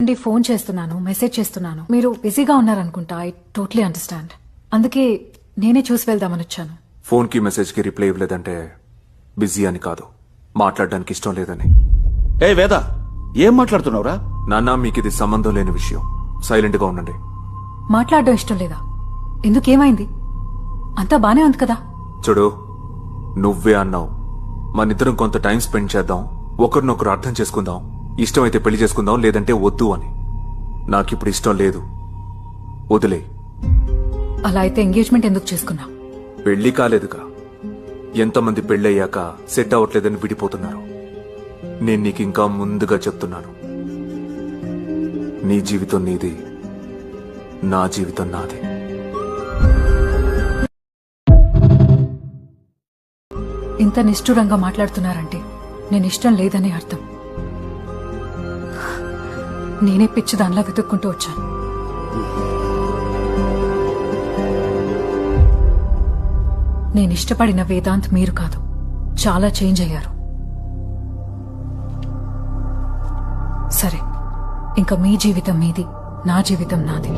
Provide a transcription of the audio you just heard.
అండి ఫోన్ చేస్తున్నాను, మెసేజ్ చేస్తున్నాను. మీరు బిజీగా ఉన్నారనుకుంటా. I totally understand. అందుకే నేనే చూసి వెళ్దామని వచ్చాను. ఫోన్ కి మెసేజ్ కి రిప్లై ఇవ్వలేదంటే బిజీ అని కాదు, మాట్లాడడానికి ఇష్టం లేదని. ఏ వేద, ఏం మాట్లాడుతున్నావురా? నాన్న, మీకు ఇది సంబంధం లేని విషయం. సైలెంట్ గా ఉండండి. మాట్లాడడం ఇష్టం లేదా? ఎందుకేమైంది? అంతా బానే ఉంది కదా. చూడు, నువ్వే అన్నావు మనిద్దరం కొంత టైం స్పెండ్ చేద్దాం, ఒకరినొకరు అర్థం చేసుకుందాం, ఇష్టమైతే పెళ్లి చేసుకుందాం, లేదంటే వద్దు అని. నాకిప్పుడు ఇష్టం లేదు, వదిలే. అలా అయితే ఎంగేజ్మెంట్ ఎందుకు చేసుకున్నా? పెళ్లి కాలేదుగా. ఎంతమంది పెళ్ళయ్యాక సెట్ అవ్వట్లేదని విడిపోతున్నారు. నేను నీకు ఇంకా ముందుగా చెప్తున్నాను, నీ జీవితం నీది, నా జీవితం నాది. ఇంత నిష్ఠురంగా మాట్లాడుతున్నారంటే నేను ఇష్టం లేదని అర్థం. నేనే పిచ్చి దానిలా వెతుక్కుంటూ వచ్చాను. నేను ఇష్టపడిన వేదాంత్ మీరు కాదు. చాలా చేంజ్ అయ్యారు. సరే, ఇంకా మీ జీవితం మీది, నా జీవితం నాది.